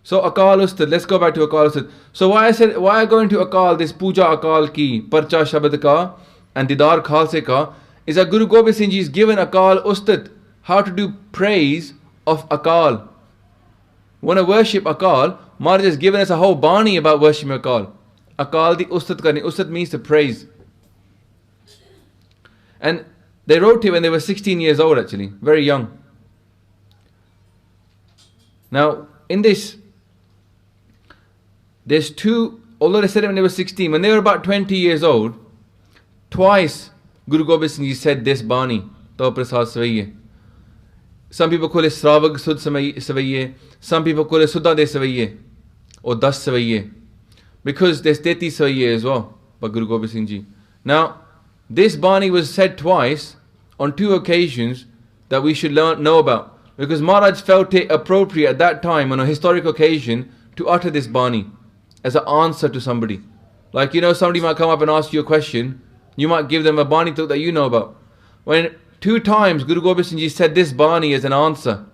So Akal Ustad, let's go back to Akal Ustad. So why I go into Akal, this Puja Akal ki, Parcha Shabad ka, and Didar Khalse ka, is that Guru Gobind Singh Ji is given Akal Ustad how to do praise of Akal. Want to worship Akal, Maharaj has given us a whole Bani about worshiping Akal. Akal di Ustad karni. Ustad means to praise. And they wrote it when they were 16 years old actually, very young. Now, in this, there's two, although they said it when they were 16, when they were about 20 years old, twice Guru Gobind Singh Ji said this Bani, To Prasaad Svaiye. Some people call it Sravag Sud Svaiye, some people call it Sudha De Svaiye, or Das Svaiye, because there's Teti Svaiye as well, by Guru Gobind Singh Ji. Now, this Bani was said twice on two occasions that we should know about. Because Maharaj felt it appropriate at that time on a historic occasion to utter this Bani as an answer to somebody. Like, you know, somebody might come up and ask you a question, you might give them a Bani talk that you know about. When two times Guru Gobind Singh Ji said this Bani as an answer.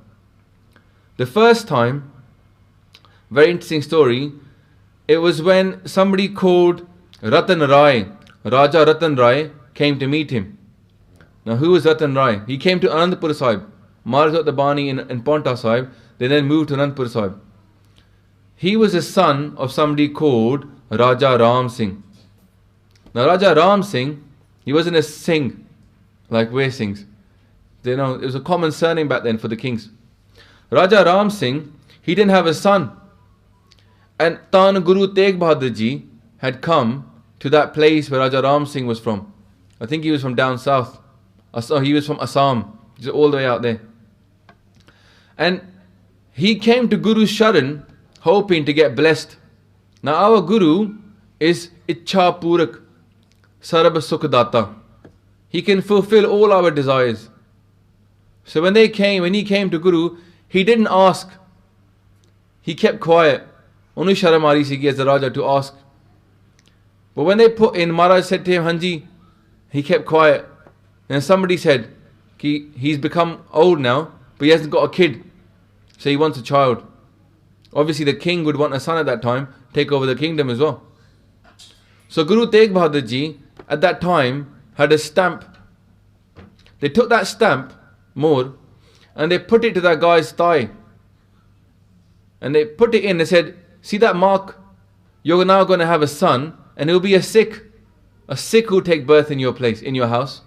The first time, very interesting story, it was when somebody called Rattan Rai, Raja Rattan Rai, came to meet him. Now, who was Rattan Rai? He came to Anandpur Sahib. Maharaj got the Bani in Paonta Sahib. They then moved to Anandpur Sahib. He was a son of somebody called Raja Ram Singh. Now, Raja Ram Singh, he wasn't a Singh like we're Singhs. You know, it was a common surname back then for the kings. Raja Ram Singh, he didn't have a son. And Tan Guru Tegh Bahadur Ji had come to that place where Raja Ram Singh was from. I think he was from down south. He was from Assam. He's all the way out there. And he came to Guru's Sharan hoping to get blessed. Now our Guru is Ichha Purak, Sarab Sukhdata. He can fulfill all our desires. So when he came to Guru, he didn't ask. He kept quiet. Onu sharam aa rahi si as a Raja to ask. But when they put in, Maharaj said to him, Hanji, he kept quiet. And somebody said, he's become old now, but he hasn't got a kid. So he wants a child. Obviously the king would want a son at that time, take over the kingdom as well. So Guru Tegh Bahadur Ji at that time had a stamp. They took that stamp, more, and they put it to that guy's thigh. And they put it in, they said, see that mark? You're now going to have a son, and he'll be a Sikh. A Sikh who'll take birth in your place, in your house.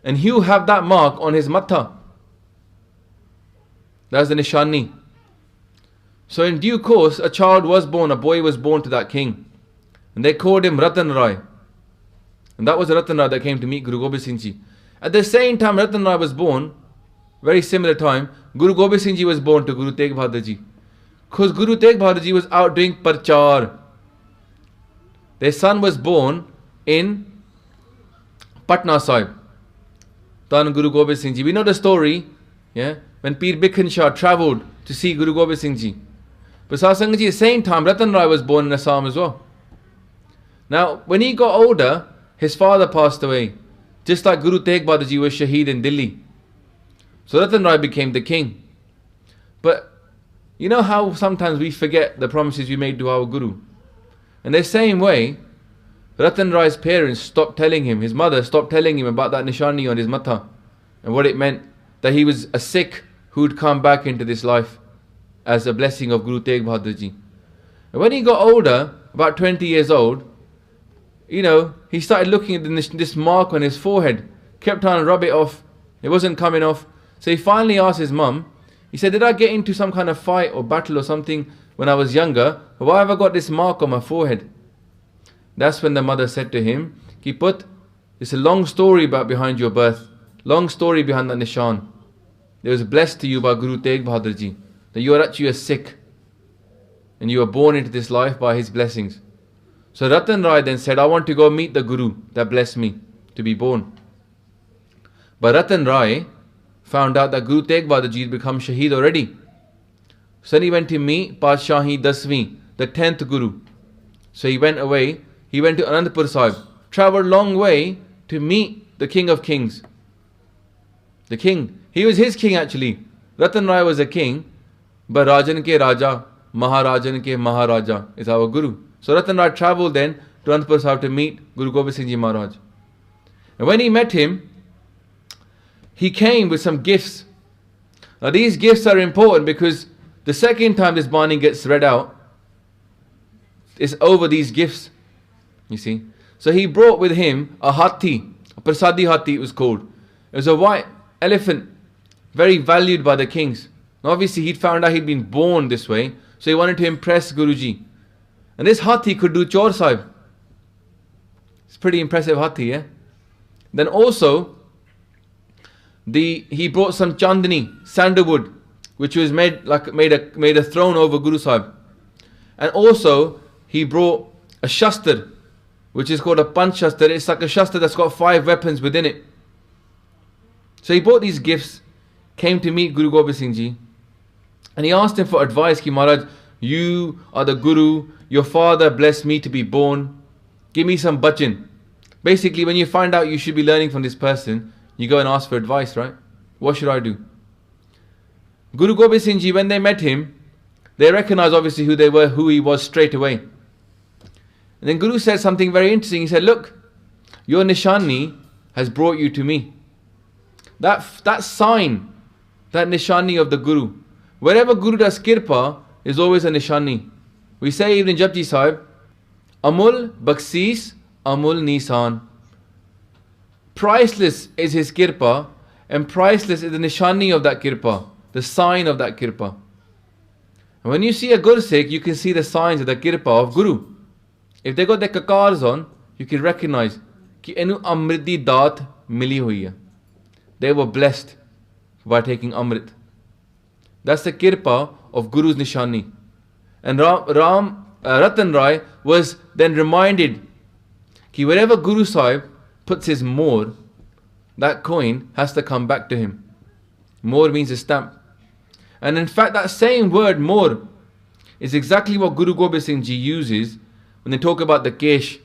And he'll have that mark on his matha. That's the nishani. So in due course, a child was born, a boy was born to that king. And they called him Rattan Rai. And that was Rattan Rai that came to meet Guru Gobind Singh Ji. At the same time Rattan Rai was born, very similar time, Guru Gobind Singh Ji was born to Guru Tegh Bahadur Ji. Because Guru Tegh Bahadur Ji was out doing parchar. Their son was born in Patna Sahib. Tan Guru Gobind Singh Ji. We know the story, yeah, when Pir Bikhan Shah travelled to see Guru Gobind Singh Ji. But Satsang Ji, at the same time, Rattan Rai was born in Assam as well. Now, when he got older, his father passed away. Just like Guru Tegh Bahadur Ji was Shaheed in Delhi. So Rattan Rai became the king. But you know how sometimes we forget the promises we made to our Guru? In the same way, Rattan Rai's parents stopped telling him, his mother stopped telling him about that nishani on his matha and what it meant, that he was a Sikh who would come back into this life as a blessing of Guru Tegh Bahadur Ji. And when he got older, about 20 years old, you know, he started looking at this mark on his forehead, kept trying to rub it off, it wasn't coming off. So he finally asked his mum, he said, did I get into some kind of fight or battle or something when I was younger? Why have I got this mark on my forehead? That's when the mother said to him, Ki put, it's a long story about behind your birth. Long story behind that nishan. It was blessed to you by Guru Tegh Bahadur Ji, that you are actually a Sikh. And you were born into this life by his blessings. So Rattan Rai then said, I want to go meet the Guru that blessed me to be born. But Rattan Rai found out that Guru Tegh Bahadur Ji had become Shaheed already. So then he went to meet Padshahi Dasmi, the 10th Guru. So he went away. He went to Anandpur Sahib, travelled a long way to meet the King of Kings. The king. He was his king actually. Rattan Rai was a king, but Rajan ke Raja. Maharajan ke Maharaja is our Guru. So Rattan Rai travelled then to Anandpur Sahib to meet Guru Gobind Singh Ji Maharaj. And when he met him, he came with some gifts. Now these gifts are important because the second time this Bani gets read out, it's over these gifts, you see. So he brought with him a hathi, a Prasadi hathi it was called. It was a white elephant, very valued by the kings. Now obviously he'd found out he'd been born this way, so he wanted to impress Guruji. And this hathi could do chor sahib. It's pretty impressive hathi, yeah? Then also, he brought some chandani, sandalwood, which was made a throne over Guru Sahib. And also, he brought a shastar, which is called a panch shastar. It's like a shastar that's got 5 weapons within it. So he brought these gifts, came to meet Guru Gobind Singh Ji, and he asked him for advice. Ki Maharaj, you are the Guru, your father blessed me to be born, give me some bachan. Basically, when you find out you should be learning from this person, you go and ask for advice, right? What should I do? Guru Gobind Singh Ji, when they met him, they recognized obviously who they were, who he was straight away. And then Guru said something very interesting. He said, look, your nishani has brought you to me. That sign, that nishani of the Guru. Wherever Guru does kirpa, is always a nishani. We say even in Japji Sahib, Amul Baksis, Amul Nisan. Priceless is his kirpa, and priceless is the nishani of that kirpa, the sign of that kirpa. And when you see a Gursikh, you can see the signs of the kirpa of Guru. If they got their kakars on, you can recognize ki enu amrit di daat mili hui hai. They were blessed by taking amrit. That's the kirpa of Guru's nishani. And Rattan Rai was then reminded that wherever Guru Sahib puts his more, that coin has to come back to him. More means a stamp. And in fact, that same word more is exactly what Guru Gobind Singh Ji uses when they talk about the kesh.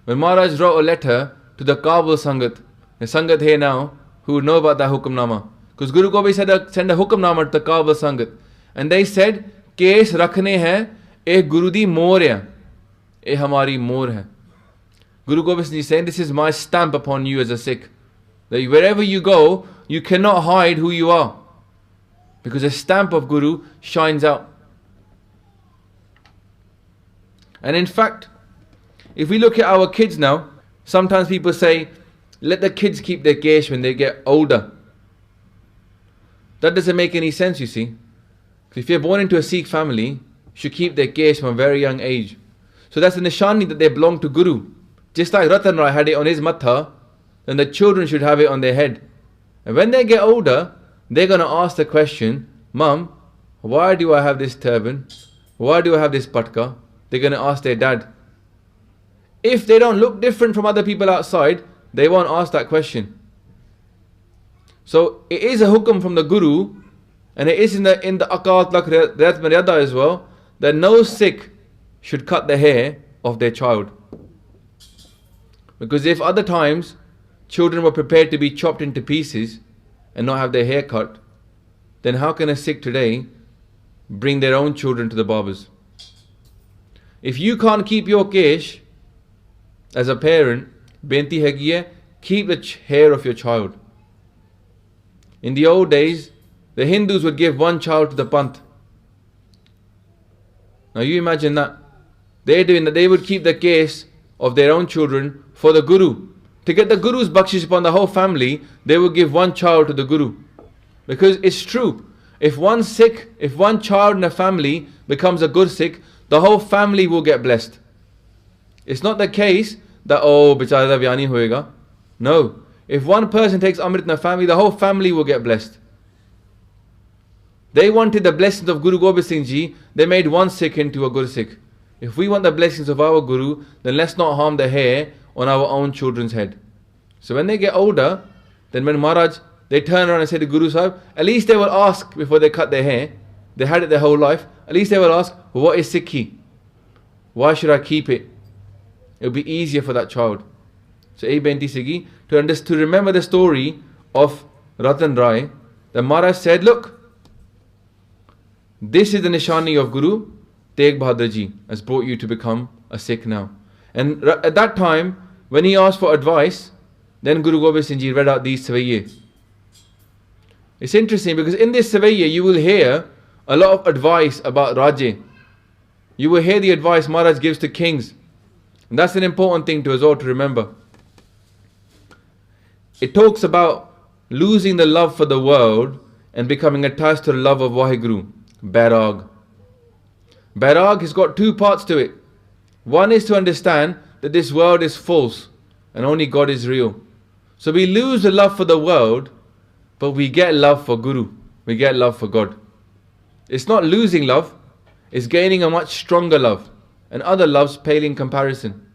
When Maharaj wrote a letter to the Kabul Sangat, the Sangat here now, who know about that Hukamnama. Because Guru Gobind said send a Hukamnama to the Kabul Sangat. And they said, kesh rakhne hai, eh Guru di more hai, eh hamari more hai. Guru Gobind Singh Ji is saying, this is my stamp upon you as a Sikh. That wherever you go, you cannot hide who you are. Because the stamp of Guru shines out. And in fact, if we look at our kids now, sometimes people say, let the kids keep their kesh when they get older. That doesn't make any sense, you see. If you're born into a Sikh family, you should keep their kesh from a very young age. So that's the nishani that they belong to Guru. Just like Rattan Rai had it on his matha, then the children should have it on their head. And when they get older, they're going to ask the question, Mum, why do I have this turban? Why do I have this patka? They're going to ask their dad. If they don't look different from other people outside, they won't ask that question. So it is a hukum from the Guru, and it is in the Akal Tlak Ret Maryada as well, that no Sikh should cut the hair of their child. Because if other times children were prepared to be chopped into pieces and not have their hair cut, then how can a Sikh today bring their own children to the barbers? If you can't keep your kesh as a parent, benti hegi hai, keep the hair of your child. In the old days, the Hindus would give one child to the Panth. Now you imagine that. They're doing that. They would keep the kesh of their own children for the Guru. To get the Guru's bakshish upon the whole family, they would give one child to the Guru. Because it's true. If one child in a family becomes a good Sikh, the whole family will get blessed. It's not the case that, oh, bichara vyani hoega. No. If one person takes Amrit in a family, the whole family will get blessed. They wanted the blessings of Guru Gobind Singh Ji, they made one Sikh into a good Sikh. If we want the blessings of our Guru, then let's not harm the hair on our own children's head. So when they get older, then when Maharaj, they turn around and say to Guru Sahib, at least they will ask before they cut their hair. They had it their whole life. At least they will ask, what is Sikhi? Why should I keep it? It will be easier for that child. So A Benti Sigi, to remember the story of Rattan Rai, the Maharaj said, look, This is the nishani of Guru Tegh Bahadur Ji, has brought you to become a Sikh now. And at that time, when he asked for advice, then Guru Gobind Singh Ji read out these Svaiye. It's interesting because in this Svaiye you will hear a lot of advice about Raje. You will hear the advice Maharaj gives to kings. And that's an important thing to us all to remember. It talks about losing the love for the world and becoming attached to the love of Vaheguru. Bairag. Bairag has got two parts to it. One is to understand that this world is false and only God is real. So we lose the love for the world, but we get love for Guru. We get love for God. It's not losing love, it's gaining a much stronger love. And other loves pale in comparison.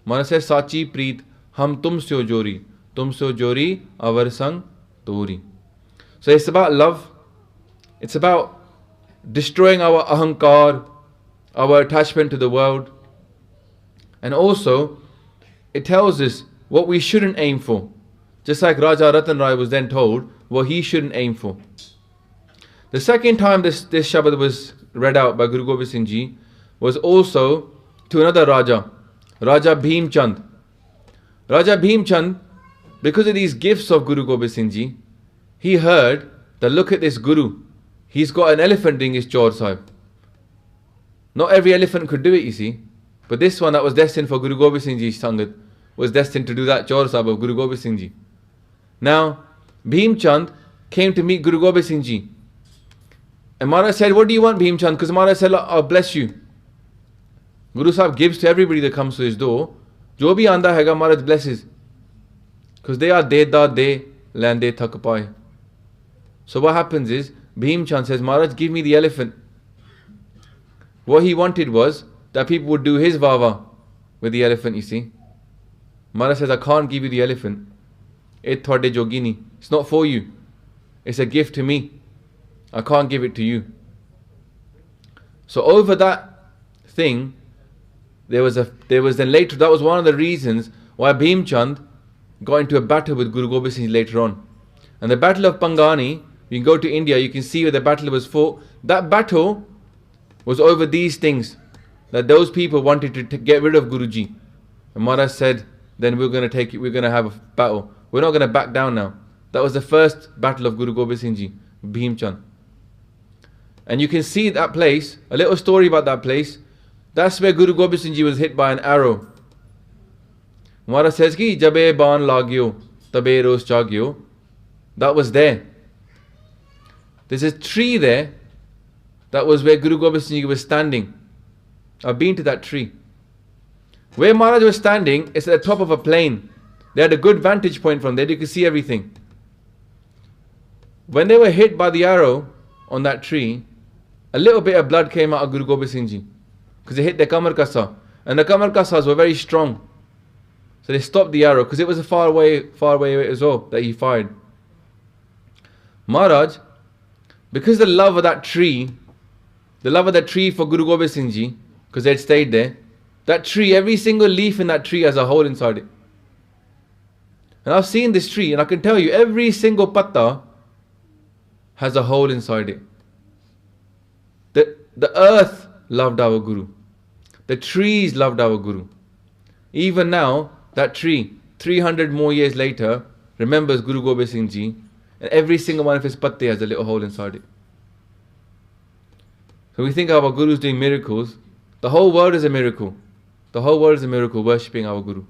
Mana says, Sachi Preet, Ham tum se jori, tum se jori, avar sang tori. So it's about love. It's about destroying our ahankar, our attachment to the world. And also, it tells us what we shouldn't aim for. Just like Raja Rattan Rai was then told what he shouldn't aim for. The second time this Shabad was read out by Guru Gobind Singh Ji was also to another Raja, Raja Bhim Chand. Raja Bhim Chand, because of these gifts of Guru Gobind Singh Ji, he heard that look at this Guru. He's got an elephant doing his chore, Sahib. Not every elephant could do it, you see. But this one that was destined for Guru Gobind Singh Ji's Sangat was destined to do that chore, Sahib, of Guru Gobind Singh Ji. Now, Bhim Chand came to meet Guru Gobind Singh Ji. And Maharaj said, what do you want, Bhim Chand? Because Maharaj said, I'll bless you. Guru Sahib gives to everybody that comes to his door. Jo bhi aanda haiga, Maharaj blesses. Because they are de da de, lande thak paye. So what happens is, Bhim Chand says, Maharaj, give me the elephant. What he wanted was that people would do his vava with the elephant, you see. Maharaj says, I can't give you the elephant. It thode jogini. It's not for you. It's a gift to me. I can't give it to you. So over that thing, there was then later, that was one of the reasons why Bhim Chand got into a battle with Guru Gobind Singh later on. And the battle of Pangani, you can go to India, you can see where the battle was fought. That battle was over these things. That those people wanted to get rid of Guruji. And Maharaj said, then we're going to have a battle. We're not going to back down now. That was the first battle of Guru Gobind Singh Ji, Bhim Chand. And you can see that place, a little story about that place. That's where Guru Gobind Singh Ji was hit by an arrow. Maharaj says, ki jabe baan lagyo, tabe ros jagyo. That was there. There's a tree there. That was where Guru Gobind Singh Ji was standing. I've been to that tree. Where Maharaj was standing is at the top of a plain. They had a good vantage point from there. You could see everything. When they were hit by the arrow on that tree, a little bit of blood came out of Guru Gobind Singh Ji. Because it hit the Kamar Kasa. And the Kamar Kasas were very strong. So they stopped the arrow because it was a far away as well that he fired. Maharaj, because the love of that tree for Guru Gobind Singh Ji, because they had stayed there, that tree, every single leaf in that tree has a hole inside it. And I've seen this tree and I can tell you, every single patta has a hole inside it. The earth loved our Guru. The trees loved our Guru. Even now, that tree, 300 more years later, remembers Guru Gobind Singh Ji, and every single one of his patte has a little hole inside it. So we think of our Gurus doing miracles. The whole world is a miracle. The whole world is a miracle, worshipping our Guru.